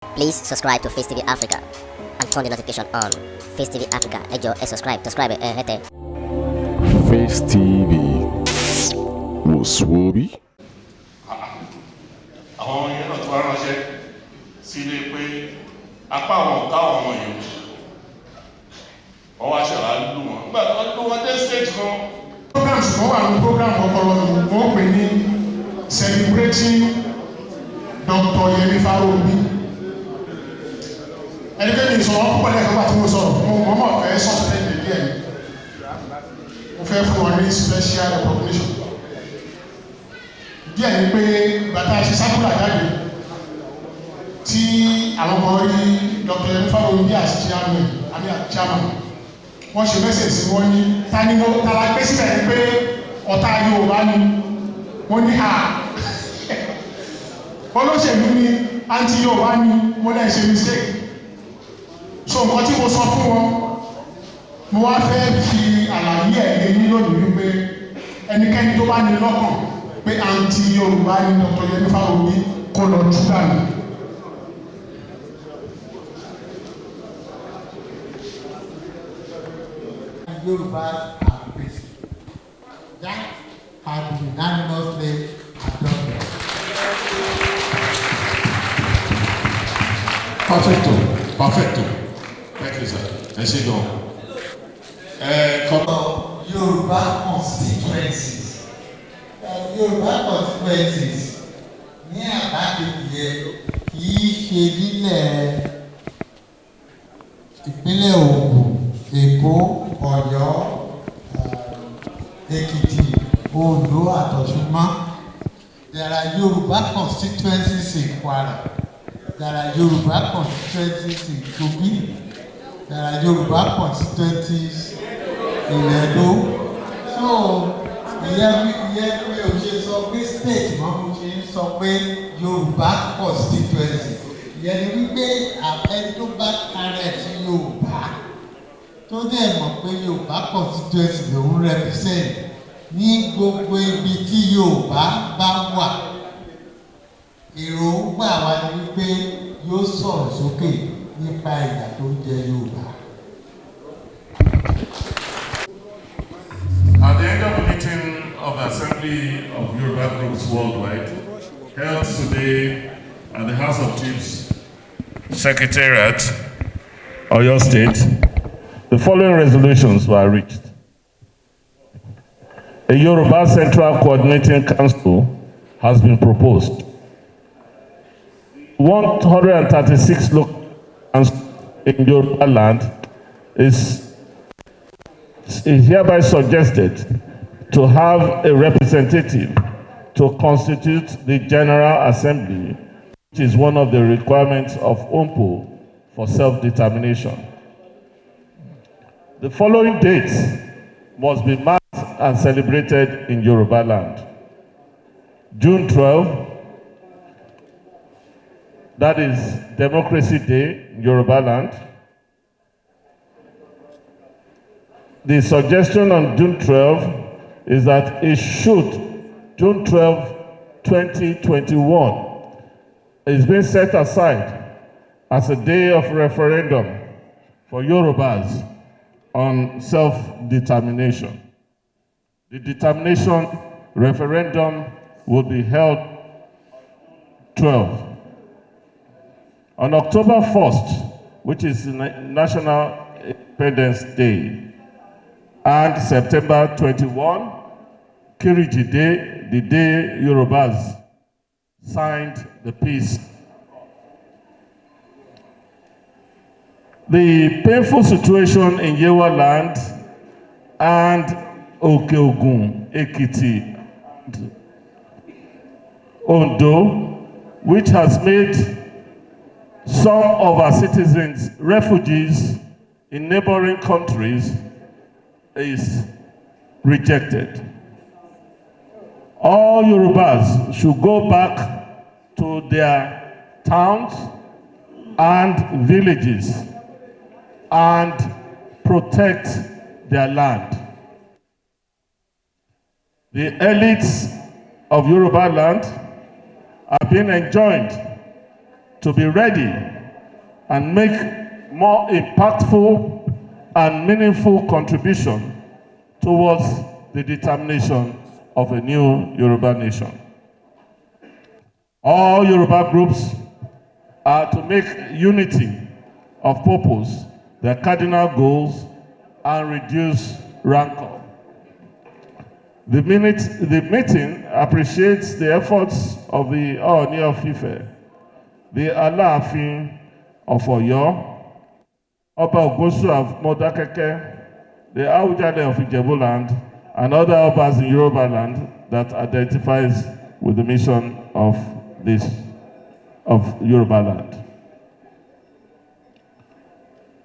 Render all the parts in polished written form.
Please subscribe to Facetv Africa and turn the notification on. Facetv Africa, ẹ jọ̀ọ́ ẹ subscribe hete. Face TV Muswobi. Àwọn yẹn náà tó wá ránṣẹ́ sílé pé apá àwọn ọ̀gá àwọn ọmọ yìí wọ́n wá ṣẹ̀wá lù wọ́n nígbà tó lù wọ́n dé stage kan. Programs kan wà ní program ọpọlọ ni wọ́n pè ní celebrating Dr. Yemi Farounbi. Ẹnikẹ́ni sọ̀rọ̀ púpọ̀ lẹ́ẹ̀kan bá tí mo sọ̀rọ̀ mo mọ̀ fẹ́ suspend the day mo fẹ́ fún wọn ní special recognition. Díẹ̀ ni pé bàtà ṣe sákúlà jáde tí àwọn kan rí Dr. Yemi Farounbi as chairman wọ́n ṣe mẹ́sẹ̀ sí wọ́n ní tala gbé sílẹ̀ ní pé ọ̀tá Yorùbá ni wọ́n ní olóṣèlú ni anti Yorùbá ni wọ́n lẹ́ ṣe mistake. So nǹkan tí mo sọ fún wọn mo wá fẹ́ fi àlàyé ẹ̀ ní lónìí wípé ẹnikẹ́ni tó bá ní lọ́kàn pé anti Yorùbá ni Dr. Yemi Farounbi kó lọ tú dànù. Yoruba and peace. That has been unanimously adopted. Perfecto. Thank you, sir. Ẹ ṣé gan. Yoruba constituencies. Yoruba constituencies ní àbájáde yẹn kì í ṣe nílẹ̀ ìpínlẹ̀ Ògùn, Èkó, Ọ̀yọ́, Èkìtì, Oǹdó àtọ̀ṣùmá. There are Yoruba constituencies in Kwara. There are Yoruba constituencies in Kogi. There are Yoruba constituencies in Edo. So, ìyẹn pé o ṣe sọ pé state mọ́ mo ṣe ń sọ pé Yoruba constituency. Ìyẹn ni wípé ẹni tó bá kárẹ̀ sí Yorùbá tó dẹ̀ mọ̀ pé Yorùbá constituency lòún represent ní gbogbo ibi tí Yorùbá bá wà. Èròǹgbà wa ni wípé yóò sọ̀rọ̀ sókè nípa ìyà tó ń jẹ Yorùbá. At the end of the meeting of the Assembly of Yoruba Groups Worldwide, held today at the House of Chiefs Secretariat, Oyo State, the following resolutions were reached. A Yoruba Central Coordinating Council has been proposed. 136 local councils in Yorubaland is hereby suggested to have a representative to constitute the General Assembly, which is one of the requirements of UNPO for self-determination. The following dates must be marked and celebrated in Yorubaland. June 12, that is Democracy Day in Yorubaland. The suggestion on June 12 is that it should, June 12, 2021, is being set aside as a day of referendum for Yorubas on self-determination. The determination referendum will be held 12. On October 1st, which is National Independence Day, and September 21, Kiriji Day, the day Yorubas signed the peace. The painful situation in Yorubaland and Okeogun, Ekiti, Ondo, which has made some of our citizens refugees in neighboring countries, is rejected. All Yorubas should go back to their towns and villages and protect their land. The elites of Yorubaland are being enjoined to be ready and make more impactful and meaningful contribution towards the determination of a new Yoruba nation. All Yoruba groups are to make unity of purpose their cardinal goals and reduce rancor. The meeting appreciates the efforts of the Ooni of Ife, the Aláàfin of Ọ̀yọ́, Ọba Ògbósù of Modakeke, the Awujale of Ijebuland, and other Obas in Yorubaland that identifies with the mission of Yorubaland.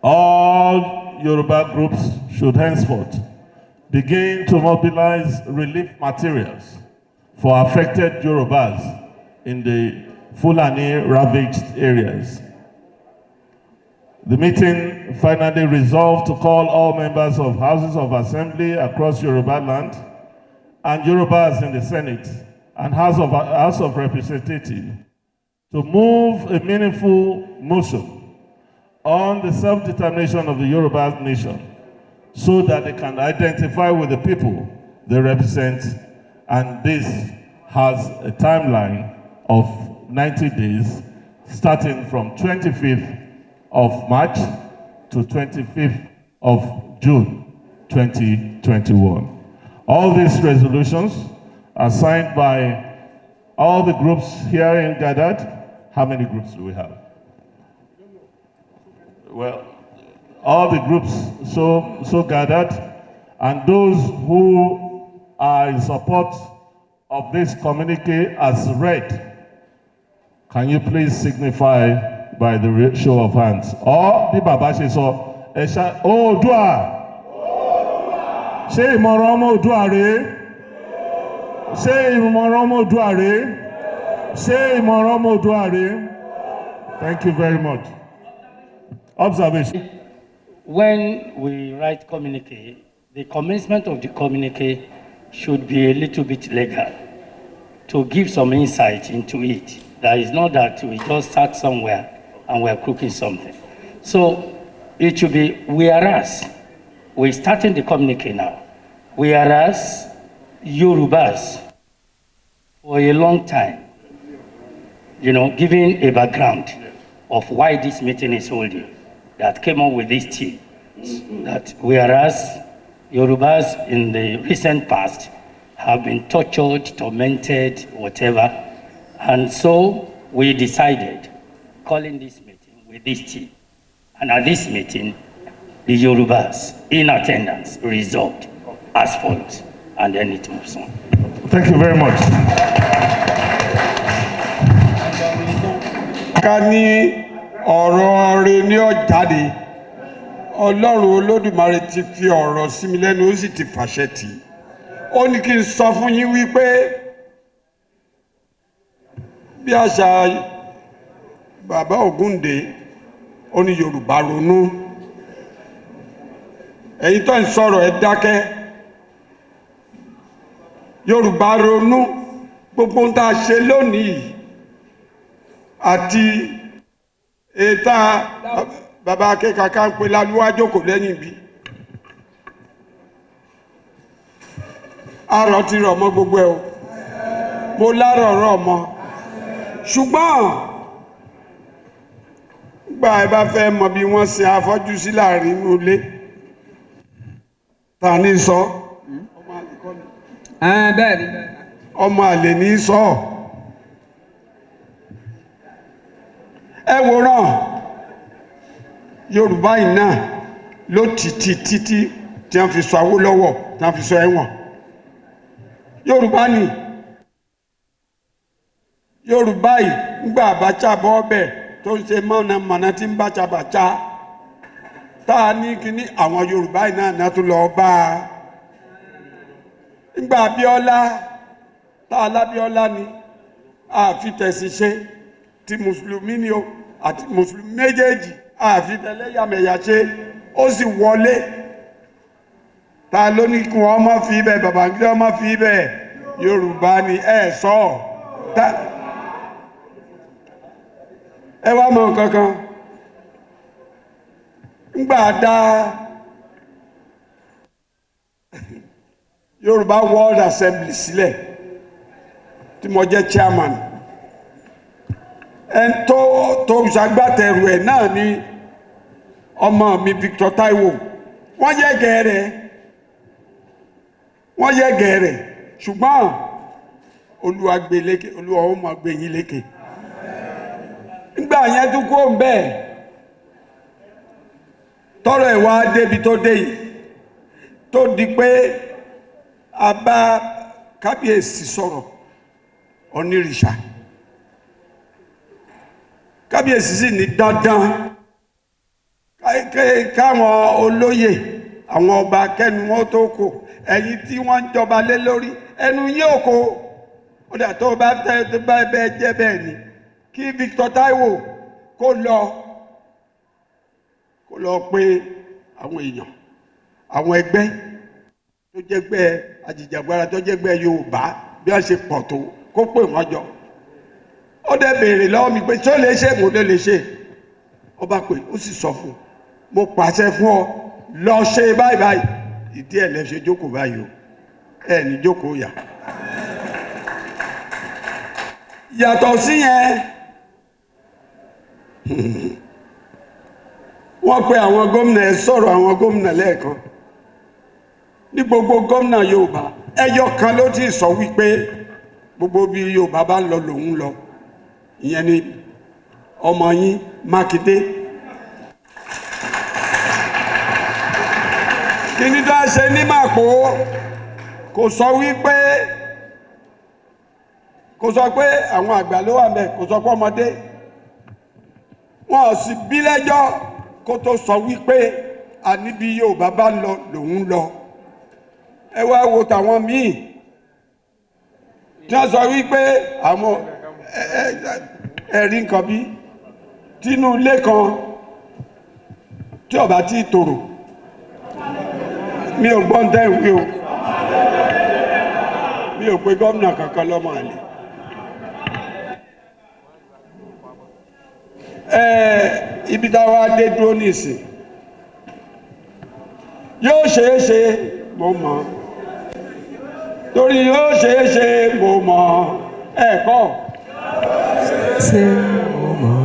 All Yoruba groups should henceforth begin to mobilize relief materials for affected Yorubas in the Fulani-ravaged areas. The meeting finally resolved to call all members of houses of assembly across Yorubaland and Yorubas in the Senate and House of Representatives to move a meaningful motion on the self-determination of the Yoruba nation so that they can identify with the people they represent, and this has a timeline of 90 days starting from 25th of March to 25th of June 2021. All these resolutions are signed by all the groups herein gathered. How many groups do we have? Well, all the groups so gathered, and those who are in support of this communique as read, can you please signify by the show of hands? Or bí bàbá ṣe sọ, Oòduà, ṣé ìmọ̀ràn ọmọ Oòduà rèé? Ṣé ìmọ̀ràn ọmọ Oòduà rèé? Ṣé ìmọ̀ràn ọmọ Oòduà rèé? Thank you very much. Observation. When we write communique, the commencement of the communique should be a little bit legal to give some insight into it. That is not that we just sat somewhere and we're cooking something. So it should be, whereas, we're starting the communique now, whereas Yorubas for a long time, giving a background of why this meeting is holding, that came up with this team, that whereas Yorubas in the recent past have been tortured, tormented, whatever, and so we decided calling this meeting with this team. And at this meeting, the Yorubas in attendance resolved as follows, and then it moves on. Thank you very much. Ọ̀rọ̀ rẹ̀ ní ọ̀jáde, Ọlọ́run Olódùmarè ti fi ọ̀rọ̀ sí mi lẹ́nu, ó sì ti fàṣẹ tì. Ó ní kí n sọ fún yín wípé bí àṣà bàbá Ògúndé, ó ní Yorùbá ronú. Ẹ̀yin tó ń sọ̀rọ̀ ẹ dákẹ́. Yorùbá ronú, gbogbo ohun tá a ṣe lónìí àti ètà bàbá akẹ́kọ̀ọ́ ń pè lálúwá jókòó lẹ́yìn bí. Àrọ̀ ti rọ̀ mọ́ gbogbo ẹ̀ o. Mo lárọ̀ rọ̀ mọ́. Ṣùgbọ́n gbà ẹ bá fẹ́ mọ bí wọ́n sin afọ́jú sí láàrin inú ilé. Ta ní sọ? Bẹ́ẹ̀ni. Ọmọ àlè ní sọ. Ẹ wòran Yorùbá yìí náà ló títí tí wọ́n fi sọ Awólọ́wọ̀, tí wọ́n fi sọ ẹ̀wọ̀n. Yorùbá ni Yorùbá yìí ńgbà Abacha bọ́ ọbẹ̀ tó ń ṣe mọ̀nàmọ́ná tí ń bàchà bàchà tá a ní kíní àwọn Yorùbá yìí náà tó lọ bá a. Ńgbà Abíọ́lá tá a lábíọ́lá ni àfi tẹ̀sí ṣe ti mùsùlùmí ni o àti mùsùlùmí méjèèjì àfi tẹ̀lẹ́yàmẹ̀yà ṣe ó sì wọlé. Ta ló ní kí wọ́n má fi ibẹ̀ Babangida má fi ibẹ̀ Yorùbá ni ẹ sọ ẹ wá mọ nǹkan kan ńgbà dá Yorùbá World Assembly sílẹ̀ tí mo jẹ́ chairman ẹn tó ṣagbátẹrù ẹ̀ náà ni ọmọ mi Victor Taiwo wọ́n yẹ gẹ̀ẹ́rẹ̀ ṣùgbọ́n Olúwa gbé lékè, Olúwa ó máa gbé yín lékè. Nígbà yẹn tún kó ń bẹ́ẹ̀ tọrọ ẹ̀ wá débi tó dé yìí tó di pé a bá kábíyèsí sọ̀rọ̀ onírìṣà. Kábíyèsí sì ní dandan káwọn olóyè àwọn ọba kẹnu wọn tó kò ẹ̀yin tí wọ́n ń jọba lé lórí ẹnu yóò kó ó dà tó bá bẹ́ẹ̀ jẹ́ bẹ́ẹ̀ ni kí Victor Taiwo kó lọ pé àwọn èèyàn àwọn ẹgbẹ́ tó jẹ́gbẹ́ ajìjàgbara tó jẹ́gbẹ́ Yorùbá bí wọ́n ṣe pọ̀ tó kó pè wọ́n jọ ó dẹ̀ béèrè lọ́wọ́ mi pé tí ó lè ṣe mo lè ṣe ọba pé ó sì sọ fún mo pàṣẹ fún ọ lọ ṣe báyìí báyìí ìdí ẹ̀ lẹ́ṣẹ̀ jókòó báyìí o ẹ̀ ní jókòó yà. Yàtọ̀ sí yẹn wọ́n pe àwọn gómìnà ẹ̀ sọ̀rọ̀ àwọn gómìnà lẹ́ẹ̀kan ní gbogbo gómìnà Yorùbá ẹyọ kan ló ti sọ wípé gbogbo bí Yorùbá bá lọ lòun lọ ìyẹn ni ọmọ yín Mákindé. Kí ni tó ṣe ní Màpó kò sọ pé àwọn àgbà ló wà mẹ́ kò sọ pé ọmọdé wọn ò sì bí lẹ́jọ́ kó tó sọ wípé àní bí Yorùbá bá lọ lòun lọ. Ẹ wá wo tàwọn míì tí wọ́n sọ wípé àwọn ẹ̀rí nǹkan bí tínú ilé kan tí ọba tí tòrò mi ò gbọ́n tẹ́ ìwé o mi ò pé gómìnà kankan lọ́mọ àlè. Ibi táwa dé dúró nìsín yóò ṣeé ṣe mo mọ̀ torí yóò ṣeé ṣe mo mọ̀ ẹ̀kọ́ ṣé mo mọ̀.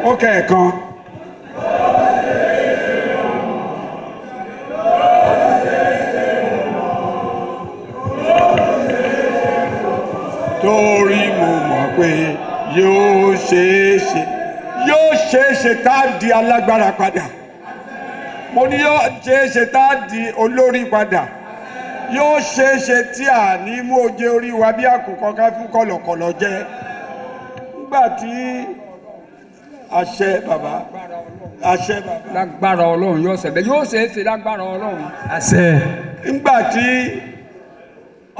ó kẹ̀ẹ̀kan. Torí mo mọ̀ pé yóò ṣeé ṣe tá a di alágbára padà. Mo ní yóò ṣeé ṣe tá a di olórí padà. Yóò ṣeé ṣe tí a ní mú oje orí wa bí àkùkọ ká fún kọ̀lọ̀kọ̀lọ̀ jẹ. Nígbà tí àṣẹ bàbá. Lágbára Ọlọ́run yóò ṣe bẹ́ẹ̀ yóò ṣeé ṣe lágbára Ọlọ́run. Àṣẹ. Nígbà tí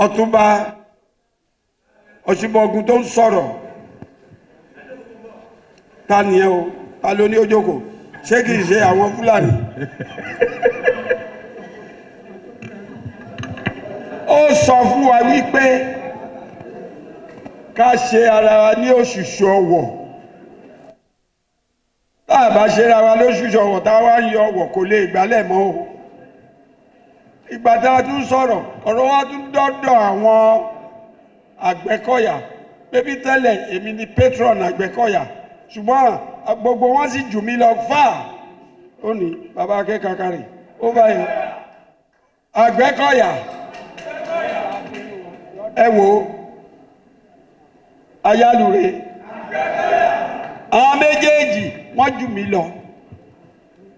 Ọ̀túnba Ọ̀ṣìbọ̀gùn tó ń sọ̀rọ̀ ta nìyẹn o ta ló ní ojókò ṣé kìí ṣe àwọn Fúlàní ó sọ fún wa wípé ká ṣe ara wa ní òṣùṣù ọwọ̀ tá a bá ṣe ara wa lóṣùṣù ọwọ̀ tá a wá ń yọ ọwọ̀ kò lè gbálẹ̀ mọ́ o ìgbà tá a tún sọ̀rọ̀ ọ̀rọ̀ wa tún dọ́dọ̀ àwọn Àgbẹ̀kọ̀yà bébí tẹ́lẹ̀ èmi ni patron Àgbẹ̀kọ̀yà ṣùgbọ́n gbogbo wọn sì jù mí lọ fà ó ní bàbá akẹ́kọ̀ọ́ kárì ó báyìí Àgbẹ̀kọ̀yà ẹ wo ayálùre àwọn méjèèjì wọ́n jù mí lọ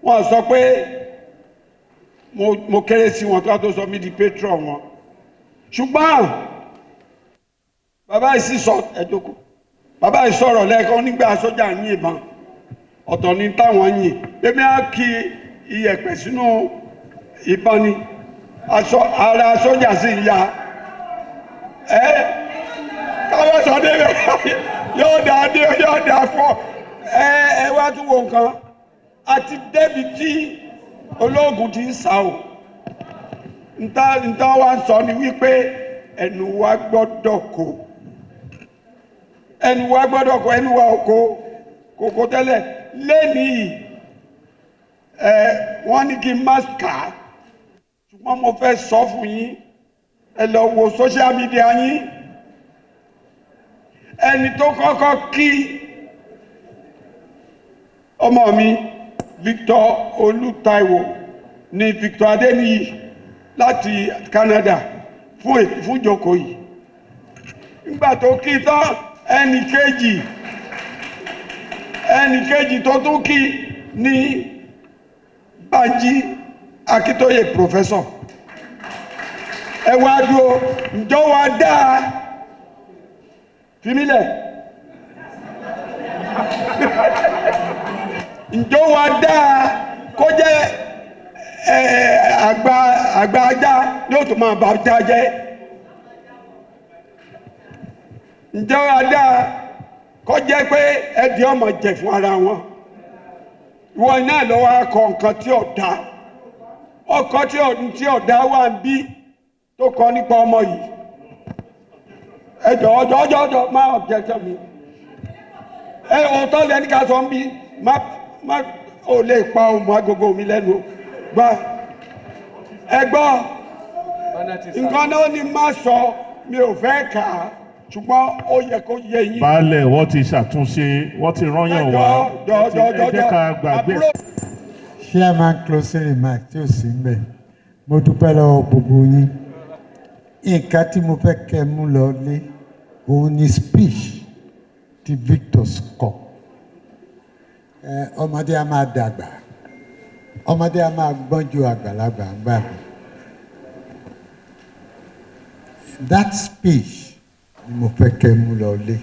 wọ́n sọ pé mo kéré sí wọn tó sọ mí di patron wọn ṣùgbọ́n bàbá yìí sì sọ ẹ̀dọ́kọ̀ bàbá yìí sọ̀rọ̀ lẹ́ẹ̀kan nígbà sójà yín ìbọn ọ̀tọ̀ ní táwọn yìn èmi á kí iyẹ̀pẹ̀ sínú ìbọn ni ara sójà sì ń ya káwọ́ sọ débẹ̀ yóò dá fọ́ ẹ wá tún wo nǹkan àti débi tí ológun ti ń sá o nta wa sọ ni wípé ẹnu wa gbọ́dọ̀ kó ẹnu wa gbọ́dọ̀ kọ ẹnu wa kò tẹ́lẹ̀ lẹ́nìí wọ́n ní kí n má kà á ṣùgbọ́n mo fẹ́ sọ fún yín ẹ lọ wo social media yín ẹni tó kọ́kọ́ kí ọmọ mi Victor Olútaiwo ní Victor Adéníyì láti Canada fún ìjókòó yìí nígbà tó kí tán ẹnì kejì tó tún kí ní Bánjí Akíntóyè professor ẹ wá dúró ǹjọ́ wa dáa fìmílẹ̀ ǹjọ́ wa dáa kó jẹ́ àgbà ajá yóò tó máa bá ajá jẹ́ ǹjọ́ wa dáa kó jẹ́ pé ẹ̀dì ọmọ jẹ fún ara wọn ìwọ náà lọ́wọ́ akọ nǹkan tí ò dá ọkọ tí ò dá wà ń bí tó kọ nípa ọmọ yìí ẹjọ́ ọjọ́ máa objection mi òótọ́ lẹ́ni ká sọ ń bí má ò lè pa ohun agogo mi lẹ́nu gbá ẹgbọ́ nǹkan náà ni má sọ mi ò fẹ́ kà á ṣùgbọ́n ó yẹ kó yẹ yín. baálẹ̀ wọ́n ti ṣàtúnṣe wọ́n ti rányàn wá ẹ jẹ́ ká gbàgbé. chairman closing remark tí ò sí mbẹ̀ mo dúpẹ́ lọ́wọ́ gbogbo yín nǹkan tí mo fẹ́ kẹ́ mú lọ lé òun ni speech tí Victor kọ ọmọdé a máa dàgbà ọmọdé a máa gbọ́n ju àgbàlagbà ń gbà mí that speech ni mo fẹ́ kẹ́ mú lọ lé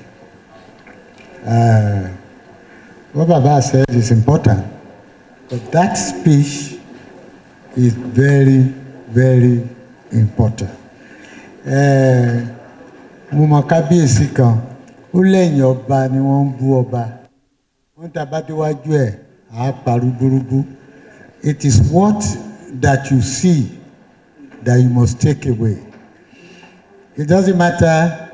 what Baba said is important but that speech is very very important. Mo mọ kábíyèsí kan ó lẹ́yìn ọba ni wọ́n ń bú ọba wọ́n tàbá déwájú ẹ̀ á parí burúkú. It is what that you see that you must take away. It doesn't matter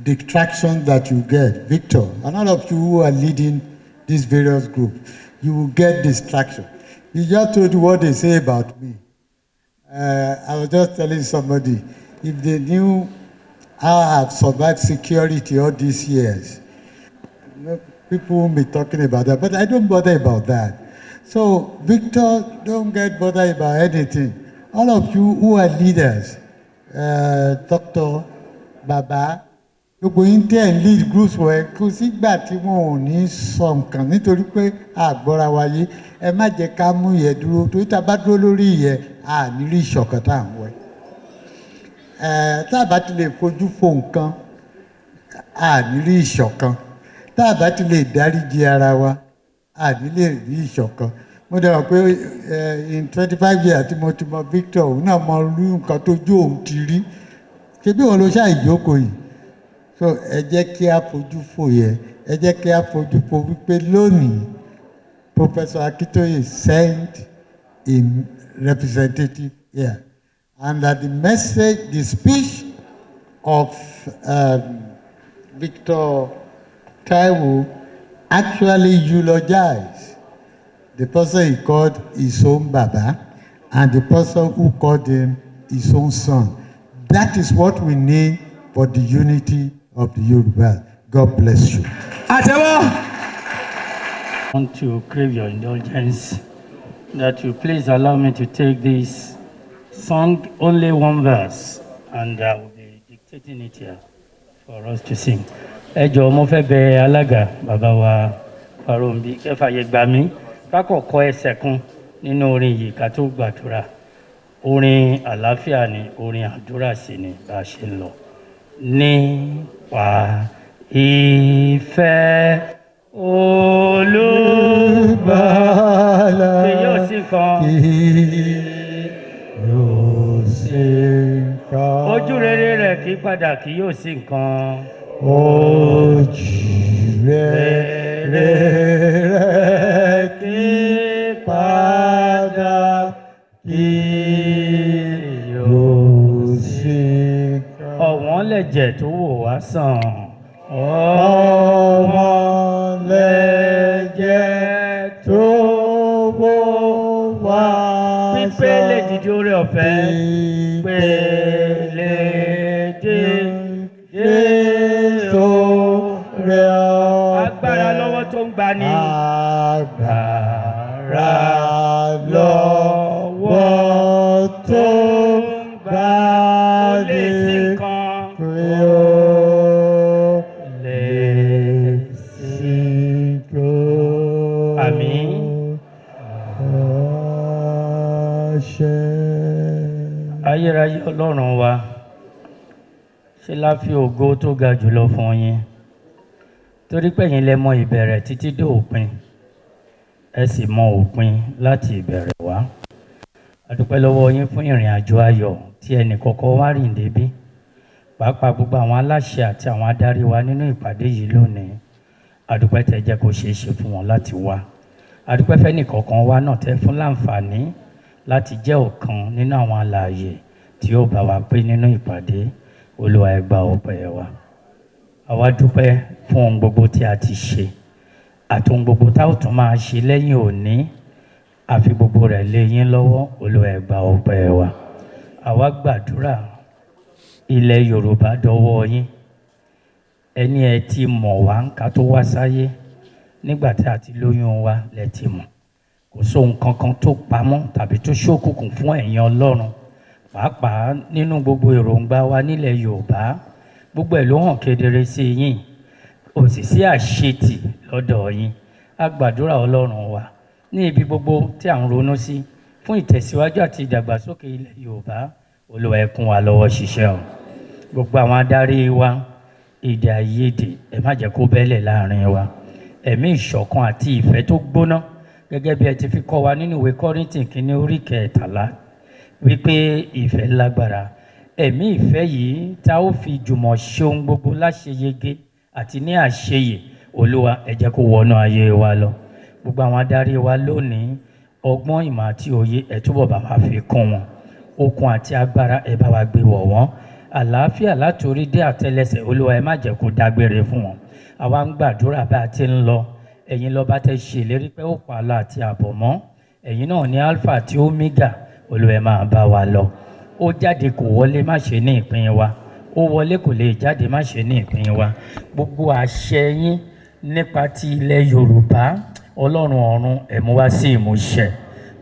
the traction that you get. Victor, and all of you who are leading these various groups, you will get distraction. You just told what they say about me. I was just telling somebody, if they knew how I have survived security all these years, people won't be talking about that. But I don't bother about that. So, Victor, don't get bothered about anything. All of you who are leaders, Dr. Baba, gbogbo yín tẹ́ ẹ̀ ń lead groups wẹ̀ kò sígbà tí wọn ò ní sọ nǹkan nítorí pé àgbọ́ra wáyé ẹ má jẹ́ ká mú ìyẹn dúró torí tá a bá dúró lórí ìyẹn a ní rí ìṣọ̀kan tá à ń wẹ̀. Tá a bá ti lè fojú fo nǹkan a ní rí ìṣọ̀kan tá a bá ti lè dáríji ara wa a ní lè rí ìṣọ̀kan. Mo dẹ̀ pé in 25 years tí mo ti mọ Victor òun náà mọ irú nǹkan tó jó òun ti rí ṣé bí òun ló ṣáà ìjókòó yìí. So ẹ jẹ́ kí a fojú fò yẹ ẹ jẹ́ kí a fojú fò wípé lónìí Professor Akintoye sent a representative here and that the message, the speech of Victor Taiwo actually eulogized the person he called his own Baba and the person who called him his own son. That is what we need for the unity of the Yoruba. God bless you. I want to crave your indulgence that you please allow me to take this song, only one verse, and I will be dictating it here for us to sing. Ẹ jọ̀ọ́ mo fẹ́ bẹ̀ alága bàbá wa Parombi kẹfàyè gbà mí kákọ̀ọ́kọ́ ẹsẹ̀ kan nínú orin yìí ká tó gbàdúrà. Orin àlàáfíà ni, orin àdúrà sì ni bá a ṣe ń lọ. Nípa ìfẹ́ Olùgbàlà kí yóò sì kan ojú rere rẹ̀ kí padà kí yóò sì kan ojú rere rẹ̀ kí padà kí yóò sì kan. Ọ̀wọ́n lẹ̀jẹ̀ tó wò wá sàn. ọ̀fẹ́ pèlè Jésù rẹ̀ ọ̀fẹ́. Agbára lọ́wọ́ tó ń gbani. Agbára lọ́wọ́ tó ń gbani. Lè sí nǹkan. Lè sí nǹkan. Àmín. Ayérayé Ọlọ́run wa, ṣe la fi ògo tó ga jùlọ fún yín, torí pé ẹ̀yin lẹ mọ ìbẹ̀rẹ̀ títí dé òpin, ẹ sì mọ òpin láti ìbẹ̀rẹ̀ wá. A dúpẹ́ lọ́wọ́ yín fún ìrìn àjò ayọ̀ tí ẹnì kọ̀ọ̀kan wá rìn débí, pàápàá gbogbo àwọn aláṣẹ àti àwọn adarí wa nínú ìpàdé yìí lónìí. A dúpẹ́ tẹ́ jẹ́ kó ṣeé ṣe fún wọn láti wá. A dúpẹ́ fẹ́nì kọ̀ọ̀kan wa náà tẹ́ fún láǹfààní láti jẹ́ ọ̀kan nínú àwọn alààyè tí ó bá wa pé nínú ìpàdé. Olúwa ẹ gbà ọpẹ́ wa. Àwa dúpẹ́ fún ohun gbogbo tí a ti ṣe àti ohun gbogbo tá ó tún máa ṣe lẹ́yìn òní. A fi gbogbo rẹ̀ lé yín lọ́wọ́. Olúwa ẹ gbà ọpẹ́ wa. Àwa gbàdúrà ilẹ̀ Yorùbá dọwọ́ yín. Ẹni ẹ ti mọ̀ wá ká tó wá sáyé, nígbà tí a ti lóyún wa lẹ ti mọ̀. Kò sóhun kankan tó pamọ́ tàbí tó ṣókùnkùn fún ẹ̀yin Ọlọ́run, pàápàá nínú gbogbo èròǹgbà wa nílẹ̀ Yorùbá. Gbogbo ẹ̀ ló hàn kedere sí yín, ò sì sí àṣetì lọ́dọ̀ yín. A gbàdúrà Ọlọ́run wa ní ibi gbogbo tí à ń ronú sí fún ìtẹ̀síwájú àti ìdàgbàsókè ilẹ̀ Yorùbá. Olúwa ẹ kún wa lọ́wọ́ ṣiṣẹ́ o. Gbogbo àwọn adarí wa, èdè àìyedè ẹ má jẹ́ kó bẹ́lẹ̀ láàrin wa. Ẹ̀mí ìṣọ̀kan àti ìfẹ́ tó gbóná, gẹ́gẹ́ bí ẹ ti fi kọ́ wa nínú ìwé Kọ́ríńtì kínní orí 13 wípé ìfẹ́ lágbára. Ẹ̀mí ìfẹ́ yìí tá ó fi jùmọ̀ ṣe ohun gbogbo láṣeyege àti ní àṣeyè. Olúwa ẹ jẹ́ kó wọnú ayé wa lọ. Gbogbo àwọn adarí wa lónìí, ọgbọ́n ìmọ̀ àti òye ẹ túbọ̀ bá wa fi kún wọn. Okun àti agbára ẹ bá wa gbé wọ̀ wọ́n. Àlàáfíà látòrí dé àtẹ́lẹsẹ̀, Olúwa ẹ má jẹ́ kó dágbére fún wọn. Àwa ń gbàdúrà bá a ti ń lọ, ẹ̀yin lọ́ba tẹ́ ṣèlérí pé ó pa àlọ́ àti àbọ̀ mọ́. Ẹ̀yin náà ní Alpha àti Omega. Olúwa ẹ máa bá wa lọ. Ó jáde kò wọlé, má ṣe ní ìpín wa. Ó wọlé kò lè jáde, má ṣe ní ìpín wa. Gbogbo àṣẹ yín nípa ti ilẹ̀ Yorùbá, Ọlọ́run ọ̀run ẹ mú wá sí ìmúṣẹ.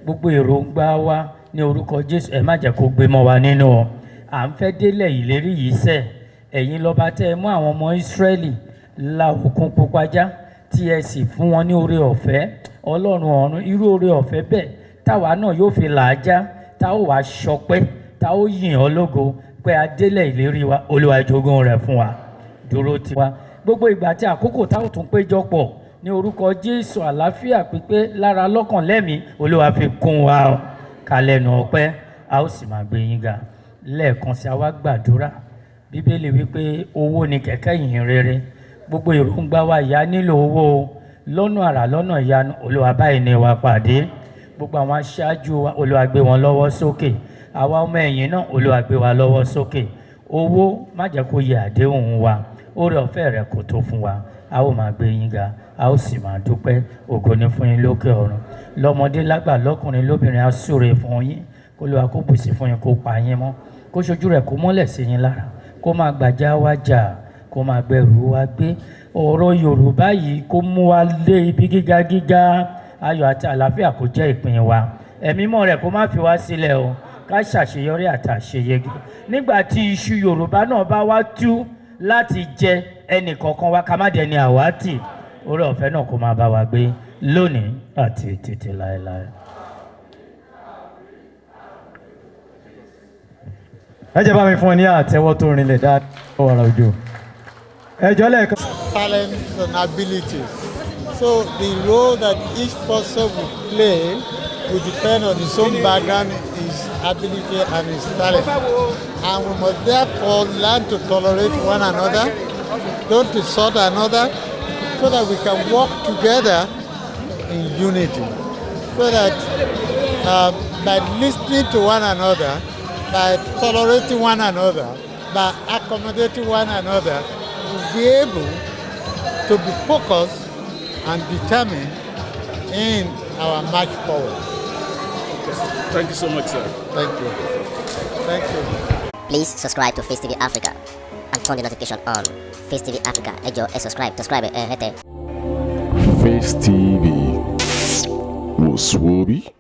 Gbogbo èròǹgbà wa ní orúkọ Jésù ẹ má jẹ́ kó gbé mọ́ wa nínú ọ. À ń fẹ́ délẹ̀ ìlérí yìí sẹ́, ẹ̀yin lọ́ba tẹ́ ẹ mú àwọn ọmọ Ísírẹ́lì la Òkun Pupa já, tí ẹ sì fún wọn ní oore ọ̀fẹ́. Ọlọ́run ọ̀run, irú oore ọ̀fẹ́ bẹ́ẹ̀ táwa náà yóò fi là á já, tá ó wàá ṣọpẹ́, tá ó yìn ọ́ lógo pé a délẹ̀ ìlérí wa. Olúwa jogún rẹ̀ fún wa, dúró tì wá. Gbogbo ìgbà tí àkókò tá ó tún péjọpọ̀ ní orúkọ Jésù, àlàáfíà pípé lára lọ́kàn lẹ́mìí, Olúwa fi kún wa kalẹ̀nù ọpẹ́. A ó sì máa gbé yín ga. Lẹ́ẹ̀kan sí àwa gbàdúrà. Bíbélì wípé owó ni kẹ̀kẹ́ ìyìn rere. Gbogbo èròǹgbà wa ìyá nílò owó lọ́nà àrà lọ́nà ìyanu. Olúwa báyìí ni wa pàdé. Gbogbo àwọn aṣáájú wa, Olúwa gbé wọn lọ́wọ́ sókè. Àwa ọmọ ẹ̀yìn náà, Olúwa gbé wa lọ́wọ́ sókè. Owó má jẹ́ kó yẹ àdéhùn wa. Oore ọ̀fẹ́ rẹ̀ kò tó fún wa. A ó máa gbé yín ga, a ó sì máa dúpẹ́. Ògo ni fún yín lókè ọ̀run. Lọ́mọdé lágbà lọ́kùnrin lóbìnrin á súre fún yín. Olúwa kó bùsí fún yín, kó pa yín mọ́. Kó ṣojú rẹ̀ kó mọ́lẹ̀ sí yín lára. Kó máa gbàjà wa jà, kó máa gbẹrù wa gbé. Ọ̀rọ̀ Yorùbá yìí kó mú wa lé ibi gíga gíga. Ayọ̀ àti àlàáfíà kó jẹ́ ìpín wa. Ẹ̀mí mọ́ rẹ̀ kó má fi wá sílẹ̀ o. Ká ṣàṣeyọrí àti àṣeyege. Nígbà tí iṣu Yorùbá náà bá wá tú láti jẹ, ẹnì kọ̀ọ̀kan wa ká má dẹni àwátì. Oore ọ̀fẹ́ náà kó máa bá wa gbé lónìí àti títí láéláé. Ẹ jẹ́ bá mi fún ọ ní àtẹ́wọ́ tó rinlẹ̀ dáadáa ọ̀rọ̀ òjò. Ẹ jọ lẹ́ẹ̀kan. Talents and abilities. So the role that each person will play will depend on his own background, his ability, and his talent. And we must therefore learn to tolerate one another, don't insult another, so that we can work together in unity. So that by listening to one another, by tolerating one another, by accommodating one another, we'll be able to be focused and determined in our march forward. Thank you so much, sir. Thank you. Thank you. Please subscribe to Face TV Africa and turn the notification on. Face TV Africa, ẹ jọ̀ọ́ ẹ subscribe hete. Face TV was Swoby.